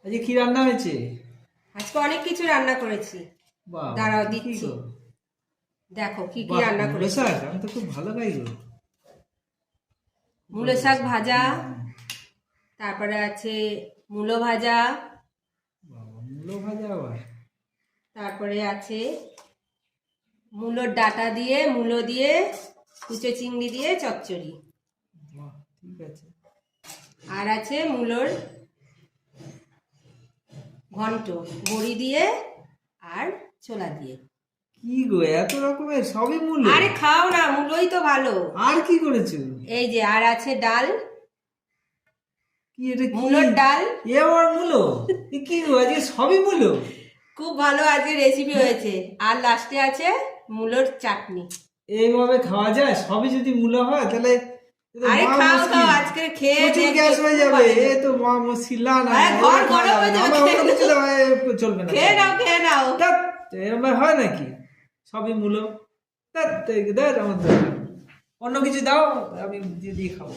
আজকে কি রান্না হয়েছে? আজকে অনেক কিছু রান্না করেছি। বাহ, দাঁড়াও কি দিচ্ছি। গো? দেখো কি কি বাহ, রান্না মূলো করেছি। শাক আমি তো খুব ভালো খাই গো। মূলো শাক ভাজা, তারপরে আছে মূলো ভাজা, বাবা, মূলো ভাজা আবার? তারপরে আছে মূলোর ডাটা দিয়ে মূলো দিয়ে কুচো চিংড়ি দিয়ে চচ্চড়ি, বাহ, ঠিক আছে। আর আছে মূলোর ঘন্ট বড়ি দিয়ে আর ছোলা দিয়ে। কি গো, এত রকমের সবই মূলো? আরে খাও না, মূলোই তো ভালো। আর কি করেছো? এই যে আর আছে ডাল, কি এটা, কি মূলোর ডাল। এ আবার মূলো? এ কি গো, আজকে সবই মূলো? খুব ভালো আজকে রেসিপি হয়েছে। আর লাস্টে আছে মূলোর চাটনি। এইভাবে খাওয়া যায়? সবই যদি মূলো হয় তাহলে এ তো আরে মহা খাও মুশকিল। খাও, আজকে খেয়ে প্রচুর দেখবে, গ্যাস হয়ে খুব যাবে, ভালো। এ তো মহা মুশকিল। না না, আরে ঘর এভাবে খাওয়া গরম যাবে হয়ে না। যাবে, আমার অন্য কিছু দেওয়া চলবে না। খেয়ে নাও খেয়ে নাও। ধ্যাৎ, এরম হয় নাকি? সবই মূলো। ধ্যাৎ, আমার দরকার নেই। অন্য কিছু দাও, আমি দিয়ে দিয়ে খাবো।